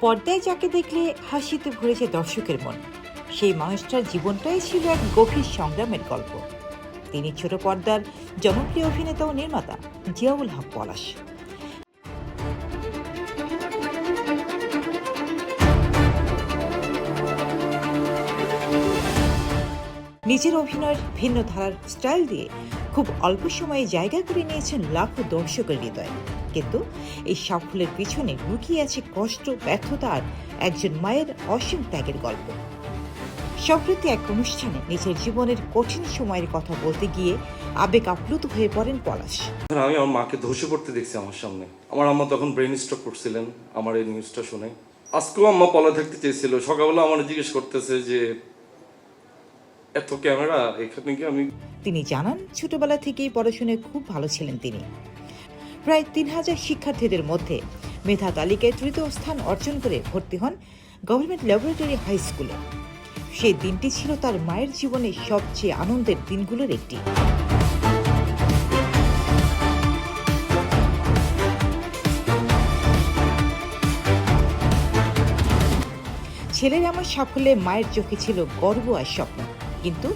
পর্দায় যাকে দেখলে হাসিতে ভরেছে দর্শকের মন, সেই মানুষটার জীবনটাই ছিল এক গভীর সংগ্রামের গল্প। তিনি ছোট পর্দার জনপ্রিয় অভিনেতা ও নির্মাতা জিয়াউল হক পলাশ। নিজের অভিনয়ের ভিন্ন ধারার স্টাইল দিয়ে খুব অল্প সময়ে জায়গা করে নিয়েছেন লাখো দর্শকের হৃদয়। কিন্তু এই সাফল্যের পিছনে লুকিয়ে আছে কষ্ট, ব্যর্থতা আর একজন মায়ের অসীম ত্যাগের গল্প। সম্প্রতি এক অনুষ্ঠানে নিজের জীবনের কঠিন সময়ের কথা বলতে গিয়ে আবেগ আপ্লুত হয়ে পড়েন পলাশ। আমি আমার মাকে ধসে পড়তে দেখছি আমার সামনে। আমার আম্মা তখন ব্রেন স্ট্রোক করছিলেন আমার এই নিউজটা শুনে। আজকেও আম্মা পলা থাকতে চেয়েছিল। সকালবেলা আমার জিজ্ঞেস করতেছে যে এত ক্যামেরা এখানে কি আমি। তিনি জানান, ছোটবেলা থেকেই পড়াশোনায় খুব ভালো ছিলেন তিনি। প্রায় 3000 শিক্ষার্থীদের মধ্যে মেধা তালিকায় তৃতীয় স্থান অর্জন করে ভর্তি হন গভর্নমেন্ট ল্যাবরেটরি হাই স্কুলে। সেই দিনটি ছিল তার মায়ের জীবনে সবচেয়ে আনন্দের দিনগুলোর একটি। ছেলের এমন সাফল্যে মায়ের চোখে ছিল গর্ব আর স্বপ্ন। কিন্তু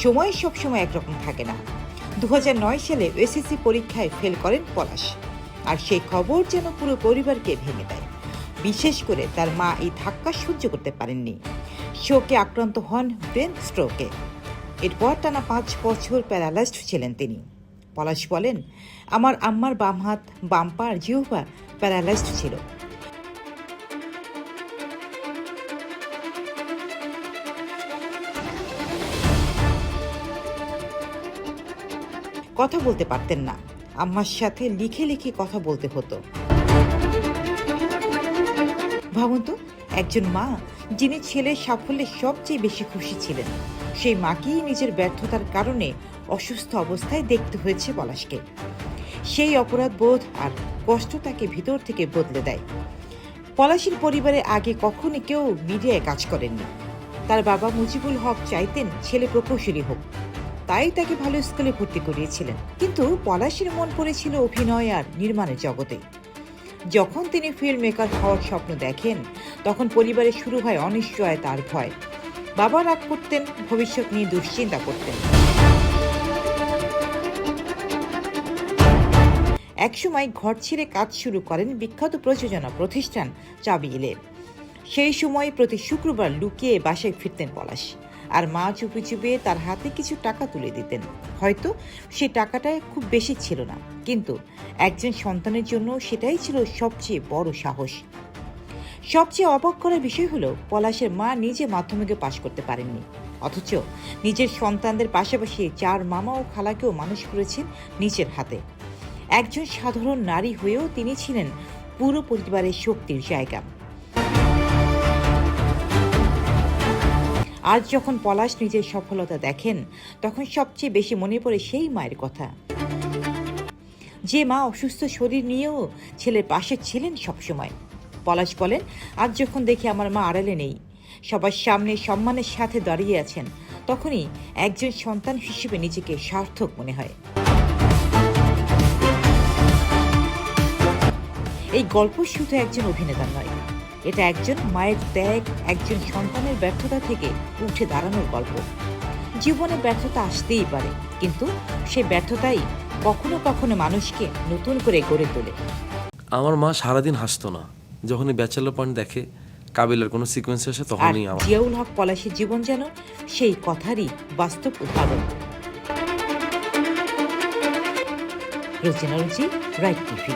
সময় সবসময় একরকম থাকে না। 2009 সালে এসএসসি পরীক্ষায় ফেল করেন পলাশ, আর সেই খবর যেন পুরো পরিবারকে ভেঙে দেয়। বিশেষ করে তার মা এই ধাক্কা সহ্য করতে পারেননি। শোকে আক্রান্ত হন ব্রেন স্ট্রোকে। এরপর টানা 5 বছর প্যারালাইজড ছিলেন তিনি। পলাশ বলেন, আমার আম্মার বাম হাত, বাম পা আর জিহ্বা প্যারালাইজড ছিল। কথা বলতে পারতেন না। আম্মার সাথে লিখে লিখে কথা বলতে হতো। ভাবুন তো, একজন মা যিনি ছেলের সাফল্যে সবচেয়ে বেশি খুশি ছিলেন, সেই মাকেই নিজের ব্যর্থতার কারণে অসুস্থ অবস্থায় দেখতে হয়েছে পলাশকে। সেই অপরাধ বোধ আর কষ্ট তাকে ভিতর থেকে বদলে দেয়। পলাশের পরিবারে আগে কখনো কেউ মিডিয়ায় কাজ করেননি। তার বাবা মুজিবুল হক চাইতেন ছেলে প্রকৌশলী হোক, তাই তাকে ভালো স্কুলে ভর্তি করিয়েছিলেন। কিন্তু পলাশের মন পড়েছিল অভিনয় আর নির্মাণের জগতে। যখন তিনি ফিল্ম মেকার হওয়ার স্বপ্ন দেখেন, তখন পরিবারে শুরু হয় অনিশ্চয়তা আর ভয়। বাবা রাগ করতেন, ভবিষ্যৎ নিয়ে দুশ্চিন্তা করতেন। একসময় ঘর ছেড়ে কাজ শুরু করেন বিখ্যাত প্রযোজনা প্রতিষ্ঠান চাবিলে। সেই সময় প্রতি শুক্রবার লুকিয়ে বাসায় ফিরতেন পলাশ, আর মা চুপি চুপি তার হাতে কিছু টাকা তুলে দিতেন। হয়তো সেই টাকাটা খুব বেশি ছিল না, কিন্তু একজন সন্তানের জন্য সেটাই ছিল সবচেয়ে বড় সাহস। সবচেয়ে অবাক করার বিষয় হলো, পলাশের মা নিজে মাধ্যমিকে পাশ করতে পারেননি, অথচ নিজের সন্তানদের পাশাপাশি 4 মামা ও খালাকেও মানুষ করেছেন নিজের হাতে। একজন সাধারণ নারী হয়েও তিনি ছিলেন পুরো পরিবারের শক্তির জায়গা। আজ যখন পলাশ নিজের সফলতা দেখেন, তখন সবচেয়ে বেশি মনে পড়ে সেই মায়ের কথা, যে মা অসুস্থ শরীর নিয়েও ছেলের পাশে ছিলেন সবসময়। পলাশ বলেন, আজ যখন দেখি আমার মা আড়ালে নেই, সবার সামনে সম্মানের সাথে দাঁড়িয়ে আছেন, তখনই একজন সন্তান হিসেবে নিজেকে সার্থক মনে হয়। এই গল্প শুধু একজন অভিনেতার নয়, এটা একজন মায়ের ত্যাগ, একজন সন্তানের ব্যর্থতা থেকে উঠে দাঁড়ানোর গল্প। জীবনে ব্যর্থতা আসতেই পারে, কিন্তু সেই ব্যর্থতাই কখনো কখনো মানুষকে নতুন করে গড়ে তোলে। আমার মা সারাদিন হাসতো না। যখনই ব্যাচেলর পয়েন্ট দেখে, কাবিলার কোনো সিকোয়েন্স আসে, তখনই আমার। জিয়াউল হক পলাশের জীবন যেন সেই কথারই বাস্তব উদাহরণ। রোজিনা রুজি, রাইট টিভি।